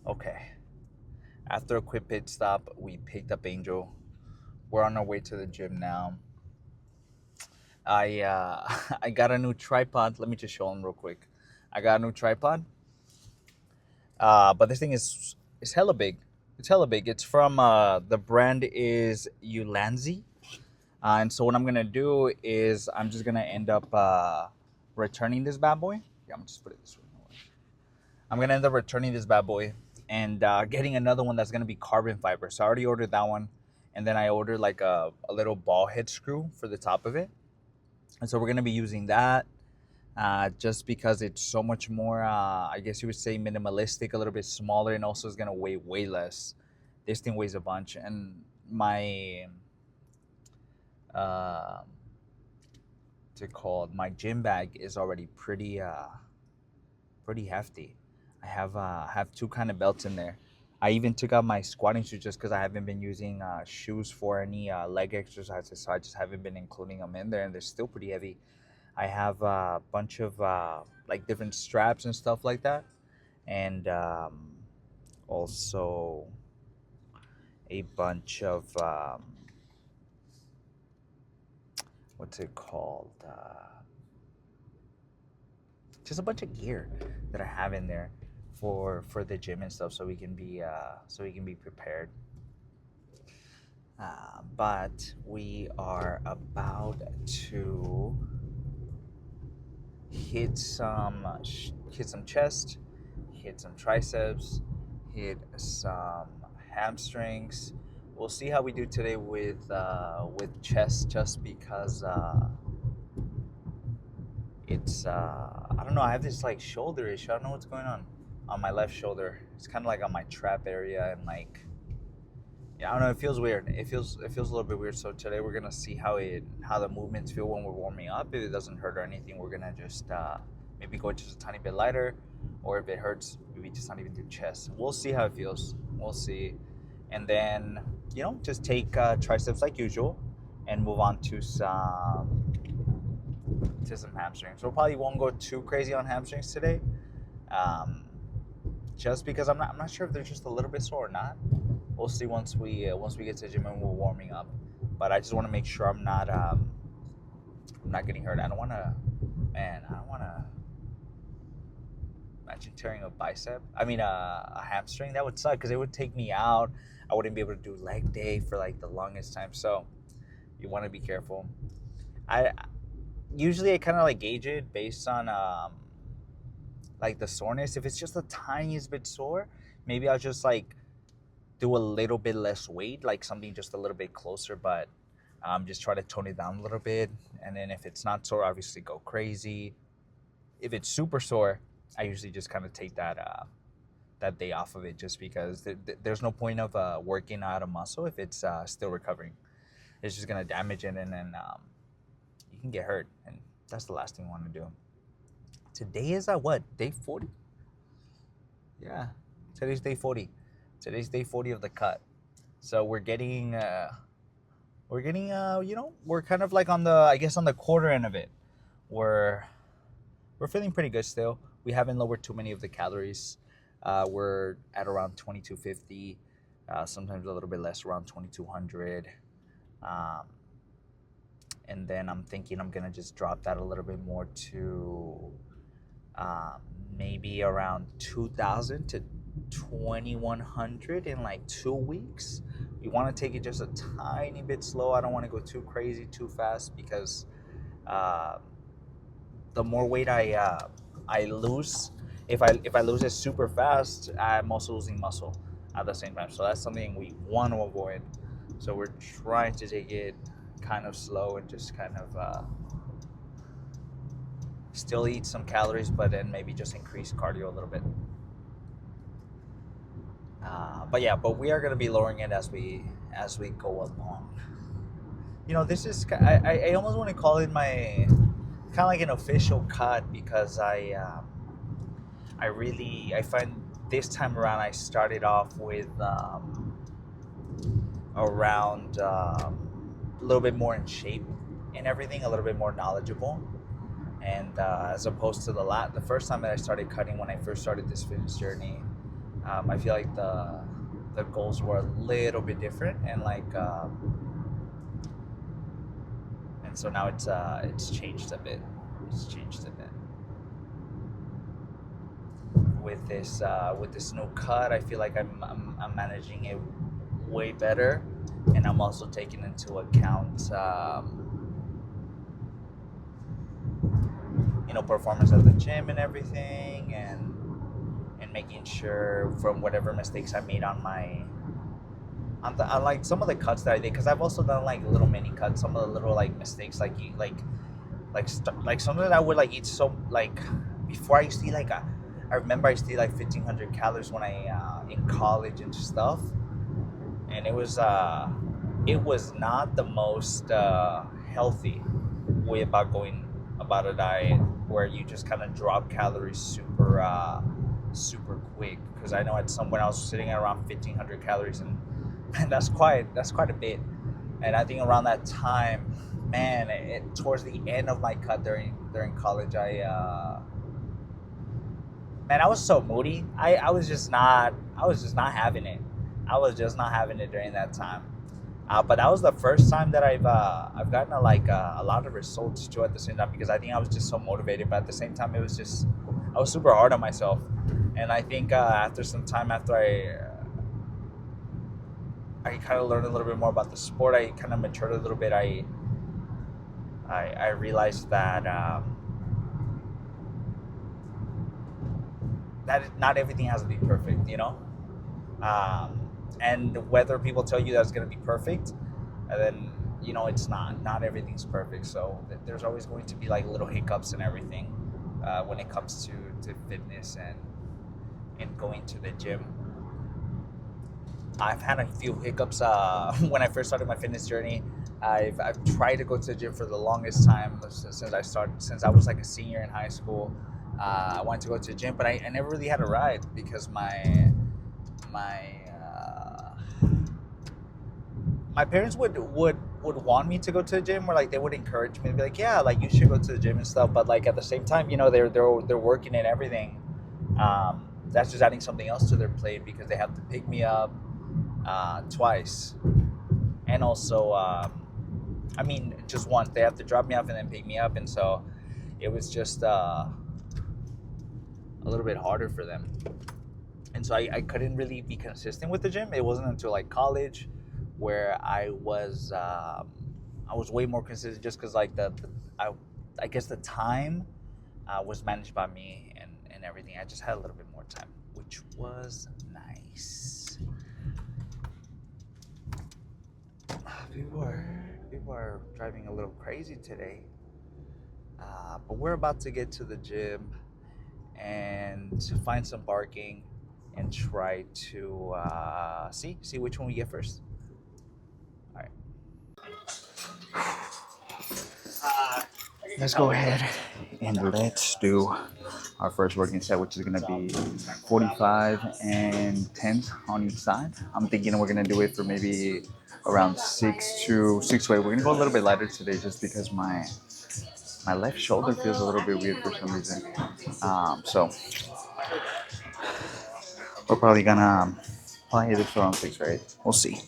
Okay. After a quick pit stop, we picked up Angel. We're on our way to the gym now. I got a new tripod. Let me just show them real quick. I got a new tripod. But this thing is hella big. It's hella big. It's from the brand is Ulanzi. And so what I'm gonna do is I'm just gonna end up returning this bad boy. Yeah, I'm gonna just put it this way. I'm gonna end up returning this bad boy and getting another one that's gonna be carbon fiber. So I already ordered that one, and then I ordered like a little ball head screw for the top of it. And so we're gonna be using that just because it's so much more. I guess you would say minimalistic, a little bit smaller, and also it's gonna weigh way less. This thing weighs a bunch, and my what's it called? My gym bag is already pretty hefty. I have two kind of belts in there. I even took out my squatting shoes just because I haven't been using shoes for any leg exercises, so I just haven't been including them in there, and they're still pretty heavy. I have a bunch of like different straps and stuff like that, and also a bunch of what's it called? Just a bunch of gear that I have in there for the gym and stuff, so we can be prepared. But we are about to hit some chest, hit some triceps, hit some hamstrings. We'll see how we do today with chest, just because it's I don't know. I have this like shoulder issue. I don't know what's going on my left shoulder. It's kind of like on my trap area, and like, yeah, I don't know. It feels weird. It feels a little bit weird. So today we're gonna see how the movements feel when we're warming up. If it doesn't hurt or anything, we're gonna just maybe go just a tiny bit lighter, or if it hurts, maybe just not even do chest. We'll see how it feels. We'll see, and then just take triceps like usual, and move on to some hamstrings. We probably won't go too crazy on hamstrings today, um, just because I'm not sure if they're just a little bit sore or not. We'll see once we get to the gym and we're warming up. But I just want to make sure I'm not getting hurt. I don't want to, man. I don't want to imagine tearing a bicep. I mean a hamstring. That would suck because it would take me out. I wouldn't be able to do leg day for like the longest time. So you want to be careful. I usually I kind of like gauge it based on like the soreness. If it's just the tiniest bit sore, maybe I'll just like do a little bit less weight, like something just a little bit closer, but just try to tone it down a little bit. And then if it's not sore, obviously go crazy. If it's super sore, I usually just kind of take that day off of it, just because there's no point of working out a muscle if it's still recovering. It's just gonna damage it, and then you can get hurt, and that's the last thing you want to do. Today is what, day 40? Yeah, today's day 40. Today's day 40 of the cut. So we're kind of like on the, I guess, on the quarter end of it. We're feeling pretty good still. We haven't lowered too many of the calories. We're at around 2250, sometimes a little bit less, around 2200. Um, and then I'm thinking I'm gonna just drop that a little bit more to maybe around 2000 to 2100 in like 2 weeks. We want to take it just a tiny bit slow. I don't want to go too crazy too fast, because uh, the more weight I lose, if I lose it super fast, I'm also losing muscle at the same time. So that's something we want to avoid. So we're trying to take it kind of slow and just kind of still eat some calories, but then maybe just increase cardio a little bit. But yeah, but we are going to be lowering it as we go along. This is, I almost want to call it my kind of like an official cut, because I find this time around I started off with around a little bit more in shape and everything, a little bit more knowledgeable, and as opposed to the first time that I started cutting, when I first started this fitness journey, I feel like the goals were a little bit different, and so now it's changed a bit. It's changed a bit with this new cut. I feel like I'm managing it way better, and I'm also taking into account performance at the gym and everything, and making sure from whatever mistakes I made on like some of the cuts that I did, because I've also done like little mini cuts, some of the little like mistakes, like sometimes I would like eat so like before I used to eat like I remember I used to eat like 1,500 calories when I in college and stuff, and it was not the most healthy way about going about a diet where you just kind of drop calories super quick, because I know at some point I was sitting at around 1,500 calories, and that's quite a bit. And I think around that time, man, towards the end of my cut during college, I was so moody. I was just not having it. I was just not having it during that time. But that was the first time that I've gotten a lot of results too at the same time, because I think I was just so motivated. But at the same time, it was just I was super hard on myself, and I think after some time, after I kind of learned a little bit more about the sport, I kind of matured a little bit. I realized that not everything has to be perfect, and whether people tell you that it's going to be perfect, and then it's not everything's perfect. So there's always going to be like little hiccups and everything when it comes to fitness and going to the gym. I've had a few hiccups when I first started my fitness journey. I've tried to go to the gym for the longest time since I was like a senior in high school. I wanted to go to the gym, but I never really had a ride, because my my parents would want me to go to the gym, or like they would encourage me to be like, yeah, like you should go to the gym and stuff. But like at the same time, they're working and everything. That's just adding something else to their plate, because they have to pick me up twice, and also just once. They have to drop me off and then pick me up, and so it was just a little bit harder for them. And so I couldn't really be consistent with the gym. It wasn't until like college where I was way more consistent, just because like I guess the time was managed by me, and everything. I just had a little bit more time, which was nice. People are driving a little crazy today, but we're about to get to the gym and to find some parking and try to see which one we get first. All right. Let's go ahead and let's do our first working set, which is going to be 45 and 10s on each side. I'm thinking we're going to do it for maybe around 6 to 8. We're going to go a little bit lighter today, just because my left shoulder feels a little bit weird for some reason. So we're probably going to hit it around 6 or 8. We'll see.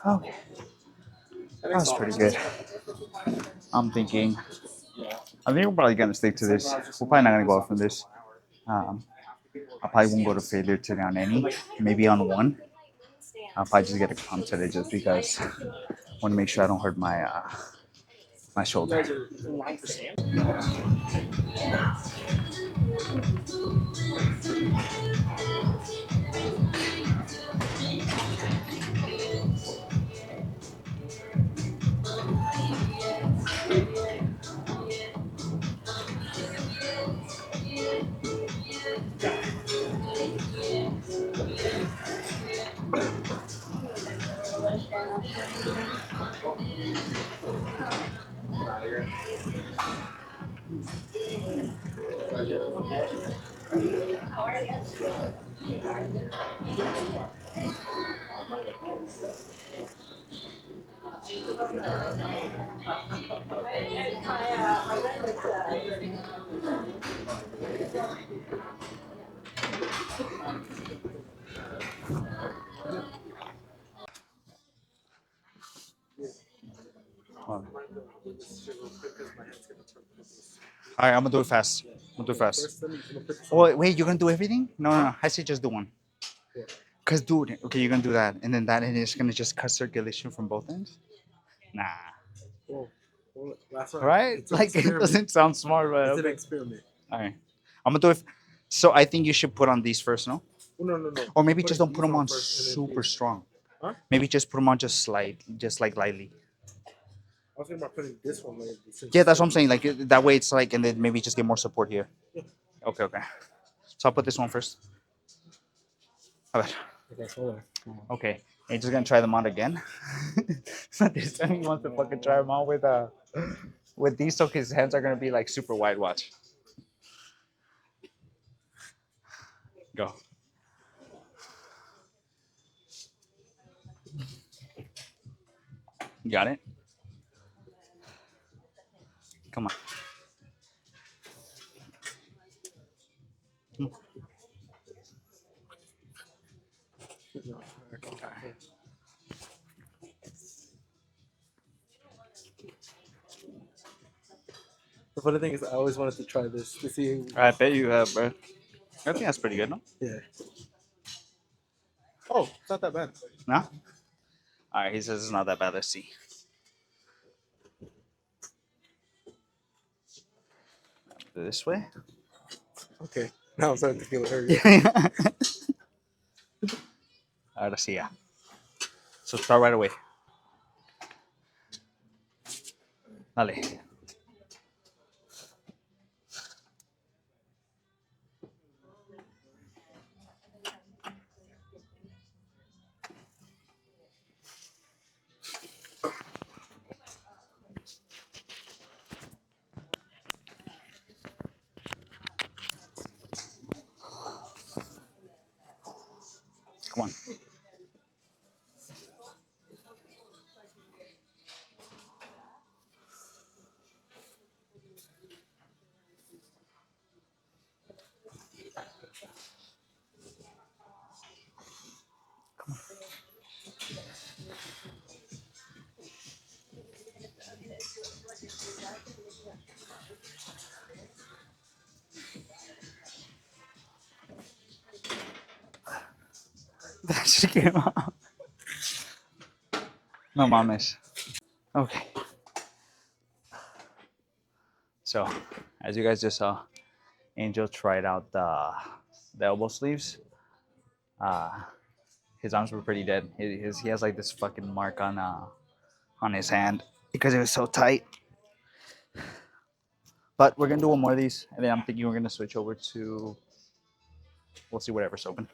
Okay, that was pretty good. I think we're probably gonna stick to this. We're probably not gonna go off from this. Um, I probably won't go to failure today on any. Maybe on one. I'll probably just get a comp today, just because Want to make sure I don't hurt my shoulder. Hold on. All right, I'm gonna do it fast. I'm gonna do it fast. Oh wait, you're gonna do everything? No, no, no. I say just do one. Cause dude, okay, you're gonna do that, and then that, and it's gonna just cut circulation from both ends. Nah, right? Like it doesn't sound smart, but okay. Experiment. All right, I'm gonna do it. So I think you should put on these first, no? No. Or maybe just don't put them on super strong. Huh? Maybe just put them on just just like lightly. I was thinking about putting this one like this. Yeah, that's what I'm saying. Like that way, it's like, and then maybe just get more support here. Okay, okay. So I'll put this one first. All right. Okay, you're just gonna try them out again. So this time he wants to fucking try them out with these, so his hands are gonna be like super wide. Watch. Go. You got it. Come on. The funny thing is, I always wanted to try this to see. I bet you have, bro. I think that's pretty good, no? Yeah. Oh, it's not that bad. No. All right, he says it's not that bad. Let's see. This way. Okay. Now I'm starting to feel it hurt. Ahora sí, ya. So start right away. Dale. Come on. That shit came out. No mames. Okay. So, as you guys just saw, Angel tried out the elbow sleeves. Uh, his arms were pretty dead. He has like this fucking mark on his hand because it was so tight. But we're gonna do one more of these, and then I'm thinking we're gonna switch over to. We'll see whatever's open.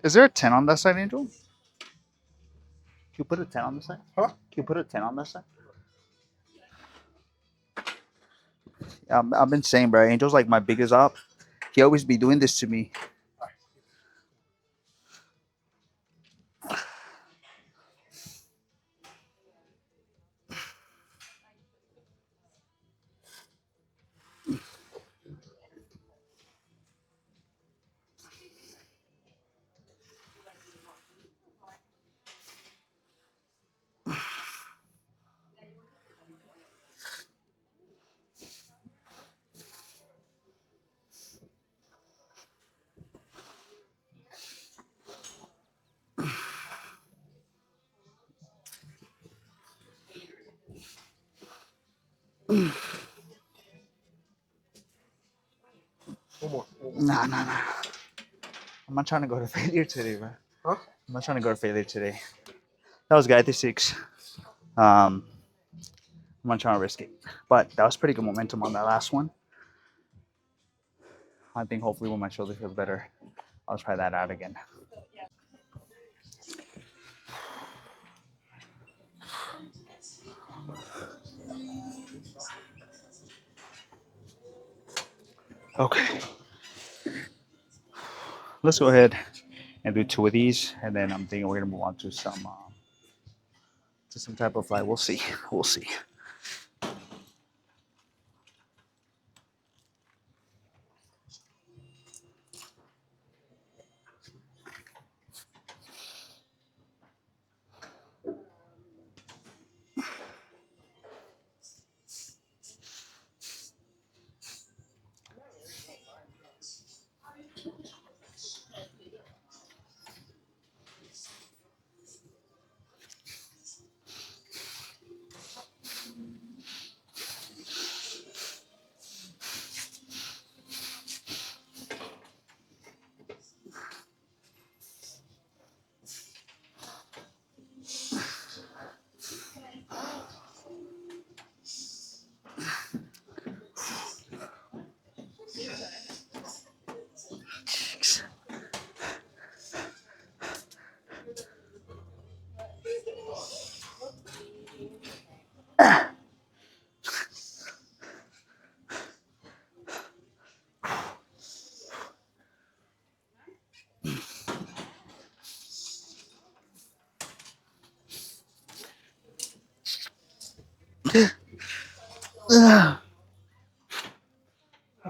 Is there a 10 on that side, Angel? Can you put a 10 on the side? Huh? Can you put a 10 on that side? I've been saying, bro, Angel's like my biggest op. He always be doing this to me. One more. Nah. I'm not trying to go to failure today, bro. Huh? I'm not trying to go to failure today. That was good. I did 6. I'm not trying to risk it. But that was pretty good momentum on that last one. I think hopefully when my shoulder feels better, I'll try that out again. Okay. Let's go ahead and do 2 of these, and then I'm thinking we're gonna move on to some type of like. We'll see. We'll see.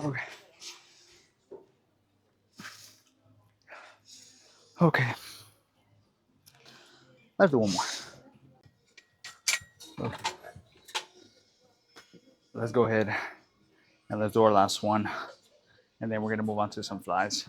Okay. Okay. Let's do one more. Okay. Let's go ahead and let's do our last one, and then we're gonna move on to some flies.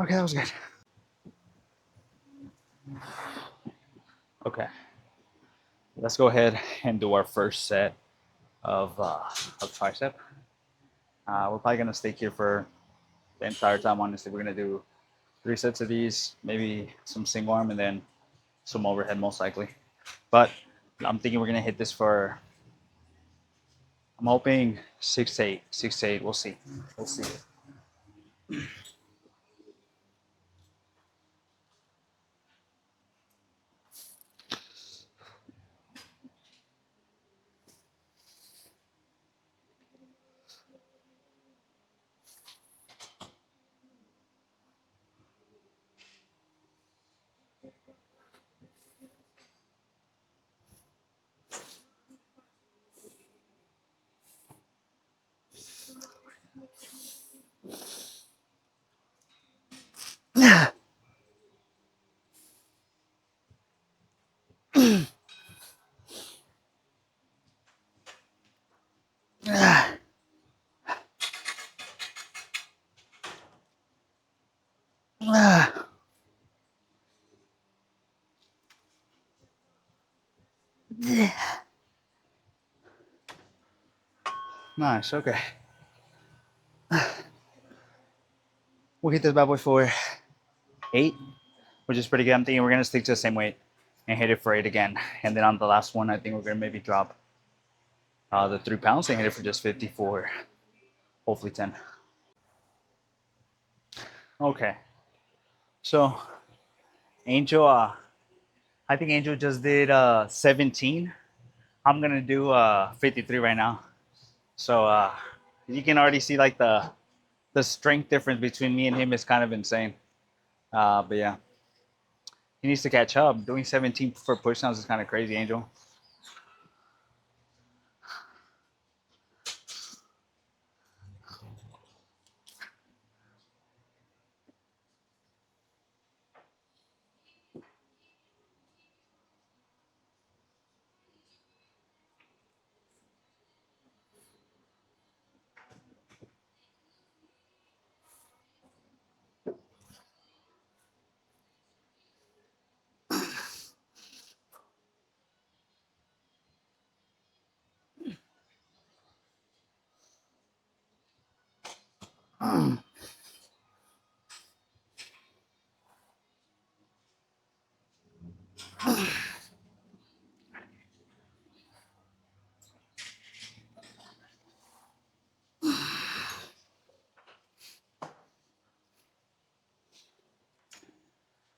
Okay, that was good. Okay, let's go ahead and do our first set of tricep. We're probably gonna stay here for the entire time. Honestly, we're gonna do 3 sets of these, maybe some single arm, and then some overhead most likely. But I'm thinking we're gonna hit this for. I'm hoping 6 to 8. 6 to 8. We'll see. We'll see. Nice. Okay. We'll hit this bad boy for 8, which is pretty good. I'm thinking we're gonna stick to the same weight and hit it for 8 again. And then on the last one, I think we're gonna maybe drop the 3 pounds and hit it for just 50 for hopefully 10. Okay. So Angel, I think Angel just did 17. I'm gonna do 53 right now. So you can already see like the strength difference between me and him is kind of insane. But yeah, he needs to catch up. Doing 17 for push downs is kind of crazy, Angel.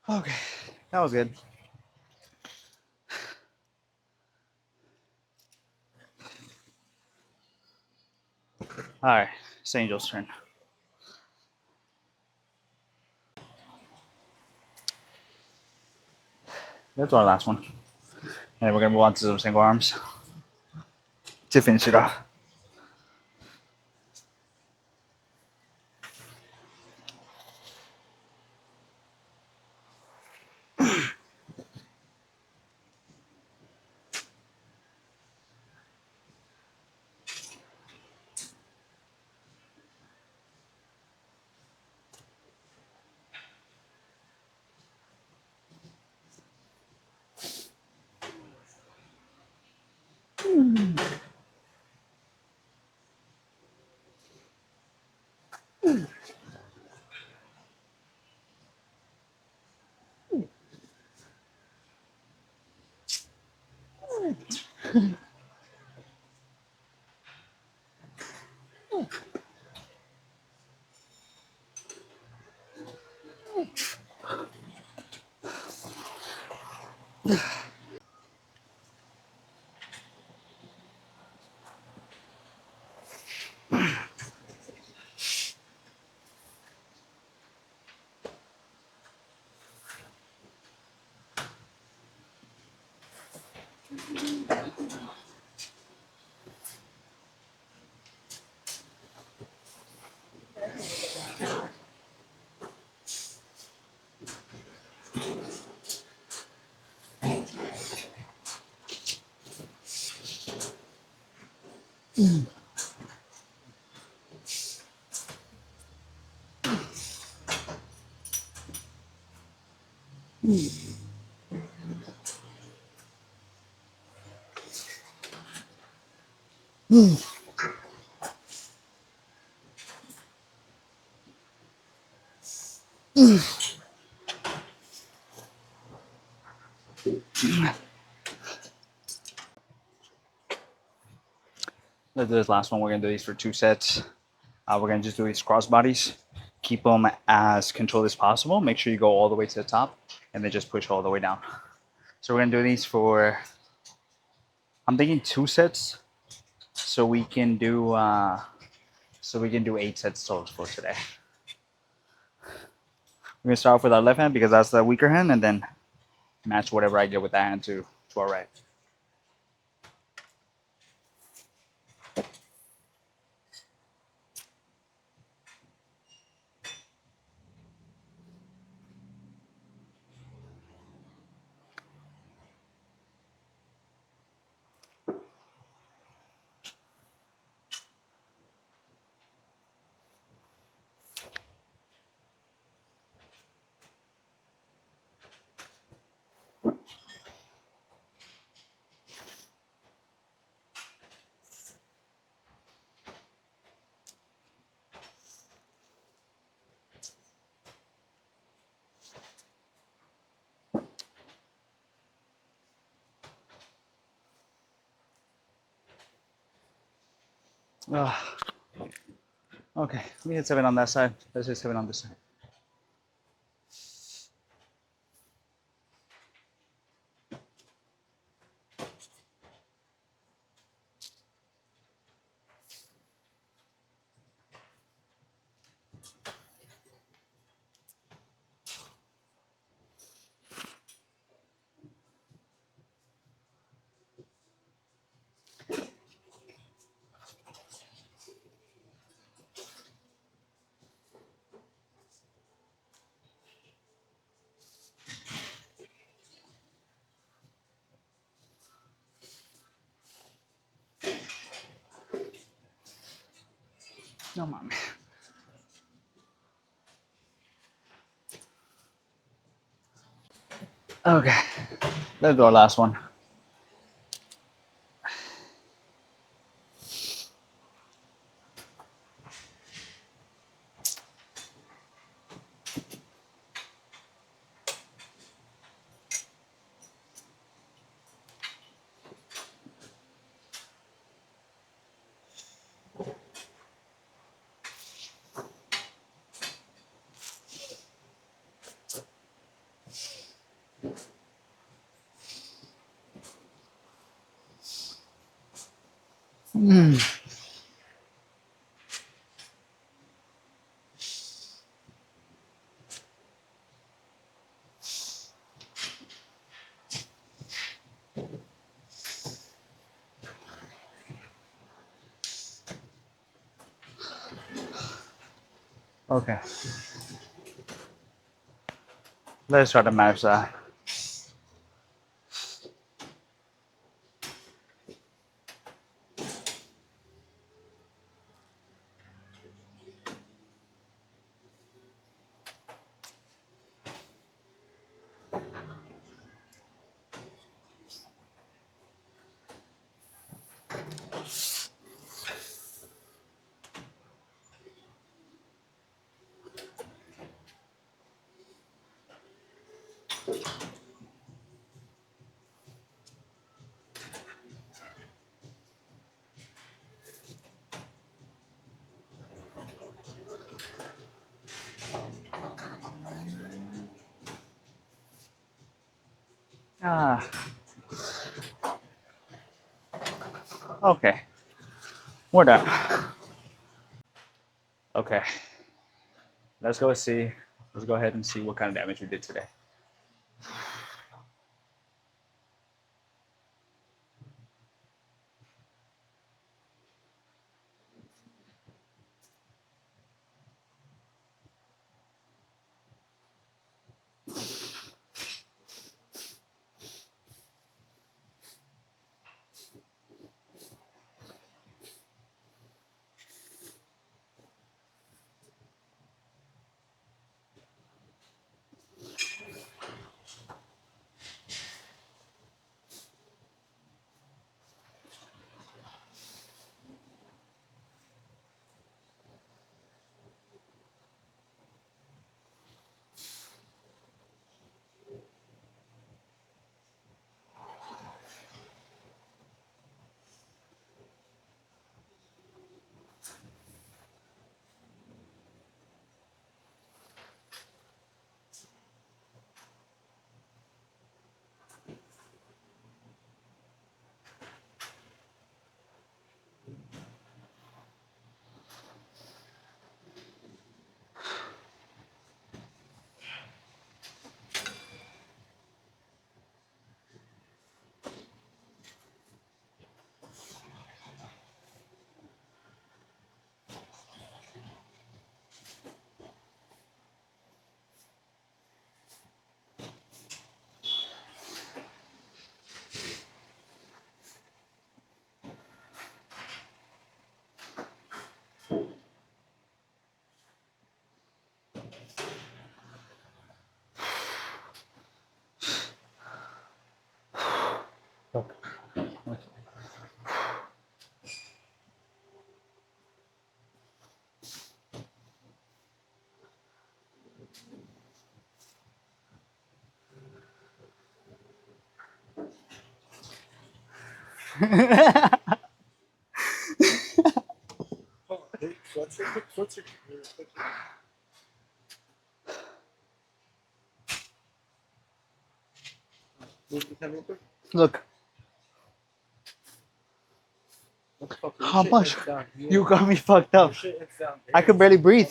Okay, that was good. All right, it's Angel's turn. That's our last one. And then we're gonna move on to some single arms to finish it off. Let's do this last one. We're gonna do these for 2 sets. We're gonna just do these cross bodies. Keep them as controlled as possible. Make sure you go all the way to the top, and then just push all the way down. So we're gonna do these for. I'm thinking 2 sets, so we can do 8 sets total for today. We're gonna start off with our left hand because that's the weaker hand, and then match whatever I get with that hand to our right. Ah, okay, we hit 7 on that side. Let's hit 7 on this side. No mames. Okay, let's do our last one. Okay, let's try to match that. Ah, okay, we're done. Okay, let's go see. Let's go ahead and see what kind of damage we did today. Look. How much? You got me fucked up. I could barely breathe.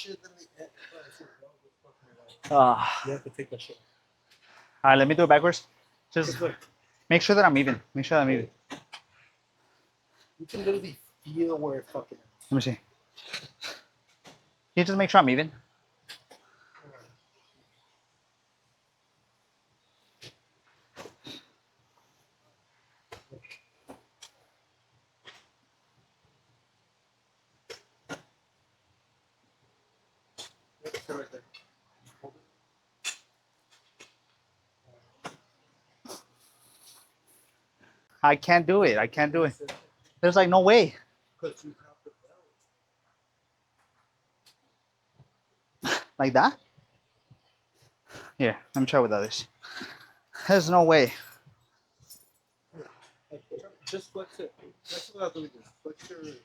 You have to take that shit. All right, let me do it backwards. Just make sure that I'm even. Make sure that I'm even. You can literally feel where it fucking is. Let me see. Can you just make sure I'm even? I can't do it. I can't do it. There's like no way. Like that? Here, let me try with others. There's no way. Just flex it. Flex it without doing this. Flex your the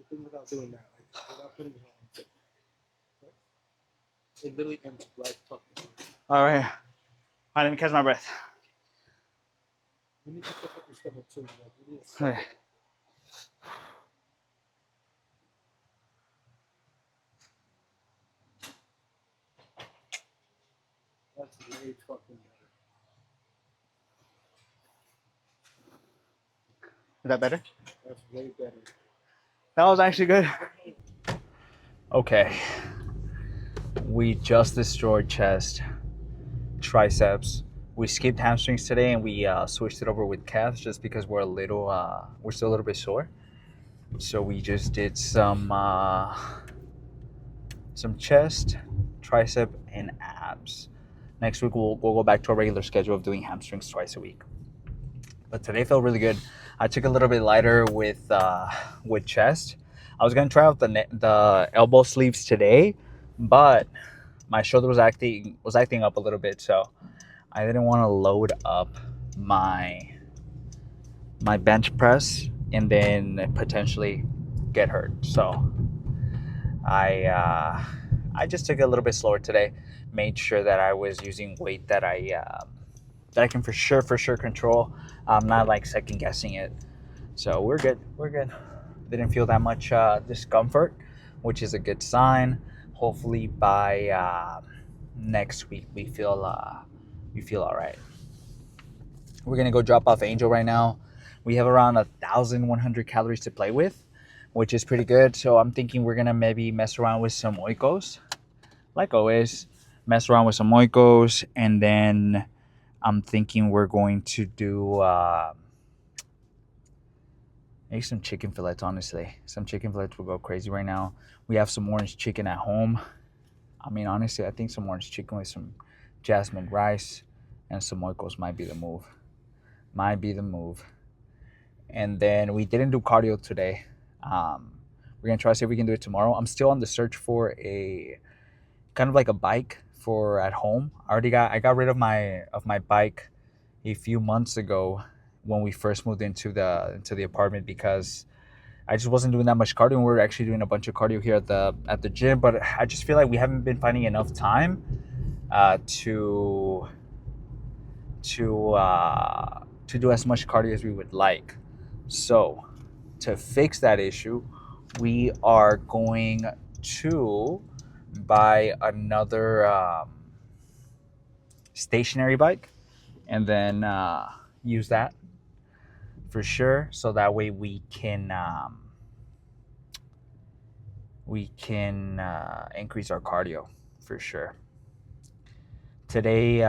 thing without doing that. Like, without putting it on. It literally ends right fucking. All right. All right, let me catch my breath. You need to pick up your stomach too. Like, you need to All right. That's way fucking better. Is that better? That's way better. That was actually good. Okay. We just destroyed chest, triceps. We skipped hamstrings today and we switched it over with calves just because we're still a little bit sore. So we just did some chest, tricep, and abs. Next week we'll go back to our regular schedule of doing hamstrings twice a week. But today felt really good. I took a little bit lighter with chest. I was gonna try out the elbow sleeves today, but my shoulder was acting up a little bit, so I didn't want to load up my bench press and then potentially get hurt. So I just took it a little bit slower today. Made sure that I was using weight that I can for sure control. I'm not like second guessing it. So we're good. Didn't feel that much discomfort, which is a good sign. Hopefully by next week we feel all right. We're gonna go drop off Angel right now. We have around 1,100 calories to play with, which is pretty good. So I'm thinking we're gonna maybe mess around with some oikos, like always. Mess around with some oikos, and then I'm thinking we're going to do maybe some chicken fillets. Honestly, some chicken fillets will go crazy right now. We have some orange chicken at home. I mean, honestly, I think some orange chicken with some jasmine rice and some oikos might be the move. And then we didn't do cardio today. We're gonna try to see if we can do it tomorrow. I'm still on the search for a kind of like a bike for at home. I got rid of my bike a few months ago when we first moved into the apartment because I just wasn't doing that much cardio. And we were actually doing a bunch of cardio here at the gym, but I just feel like we haven't been finding enough time to do as much cardio as we would like. So to fix that issue, we are going to buy another stationary bike and then use that for sure. So that way we can increase our cardio for sure. Today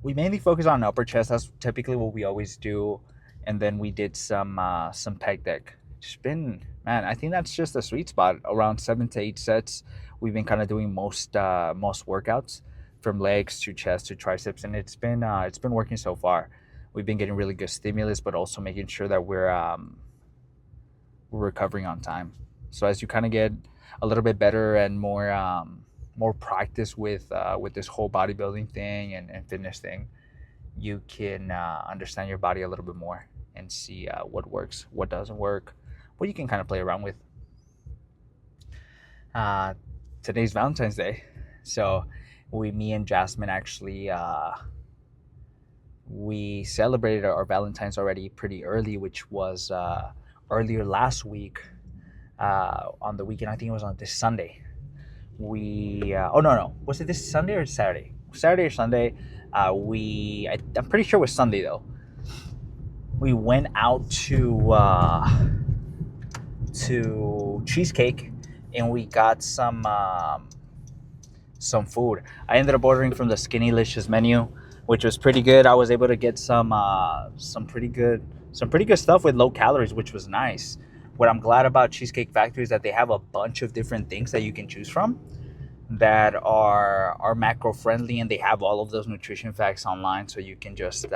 we mainly focus on upper chest. That's typically what we always do, and then we did some pec deck. It's been, man, I think that's just the sweet spot, around 7 to 8 sets. We've been kind of doing most workouts, from legs to chest to triceps, and it's been working so far. We've been getting really good stimulus, but also making sure that we're recovering on time. So as you kind of get a little bit better and more practice with this whole bodybuilding thing and fitness thing, you can understand your body a little bit more and see what works, what doesn't work, what you can kind of play around with. today's Valentine's Day, so me and Jasmine actually we celebrated our Valentine's already pretty early, which was earlier last week on the weekend. I think it was on this Sunday. Oh no, was it this Sunday or Saturday? Saturday or Sunday? I'm pretty sure it was Sunday though. We went out to Cheesecake, and we got some food. I ended up ordering from the Skinnylicious menu, which was pretty good. I was able to get some pretty good stuff with low calories, which was nice. What I'm glad about Cheesecake Factory is that they have a bunch of different things that you can choose from that are macro friendly, and they have all of those nutrition facts online, so you can just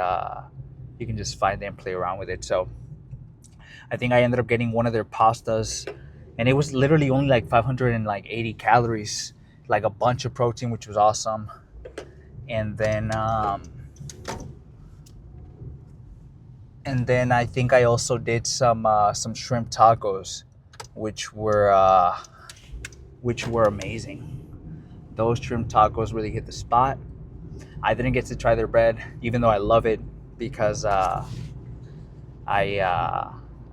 find them, play around with it. So I think I ended up getting one of their pastas, and it was literally only like 580 calories, like a bunch of protein, which was awesome. And then I think I also did some shrimp tacos, which were amazing. Those shrimp tacos really hit the spot. I didn't get to try their bread, even though I love it, because I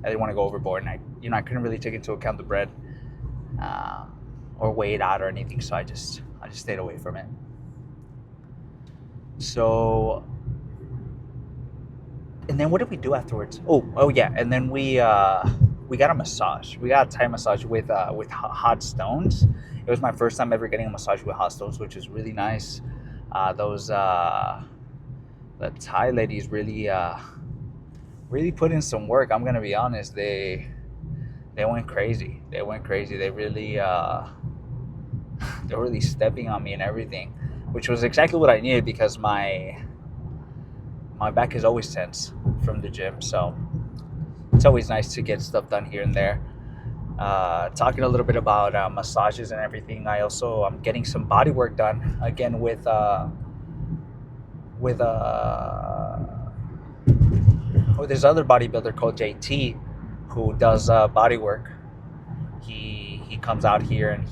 didn't want to go overboard, and I couldn't really take into account the bread or weigh it out or anything, so I just stayed away from it. So, and then what did we do afterwards? Oh yeah, and then we got a massage. We got a Thai massage with hot stones. It was my first time ever getting a massage with hot stones, which is really nice. The Thai ladies really put in some work. I'm gonna be honest. They went crazy. They really they're really stepping on me and everything, which was exactly what I needed, because my back is always tense from the gym. So it's always nice to get stuff done here and there. Talking a little bit about massages and everything, I'm getting some body work done again with this other bodybuilder called JT, who does body work. He comes out here, and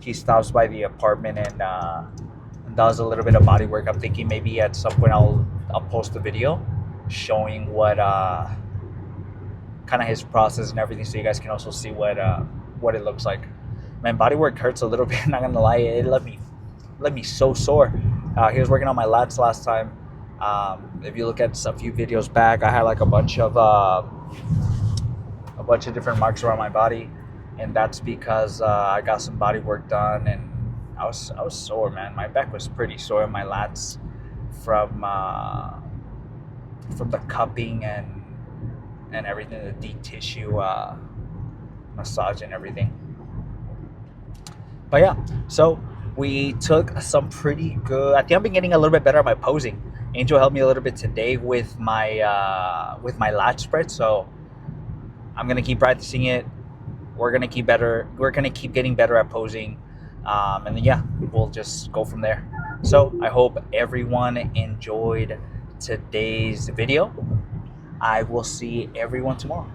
he stops by the apartment and does a little bit of body work. I'm thinking maybe at some point I'll post a video showing what kind of his process and everything, so you guys can also see what it looks like. Man, body work hurts a little bit. Not gonna lie, it left me so sore. He was working on my lats last time. If you look at a few videos back, I had like a bunch of different marks around my body, and that's because I got some body work done, and I was sore, man. My back was pretty sore, and my lats from the cupping and everything, the deep tissue massage and everything. But yeah, so we took some pretty good. I think I've been getting a little bit better at my posing. Angel helped me a little bit today with my lat spread, so I'm gonna keep practicing it. We're gonna keep getting better at posing, and then yeah, we'll just go from there. So I hope everyone enjoyed today's video. I will see everyone tomorrow.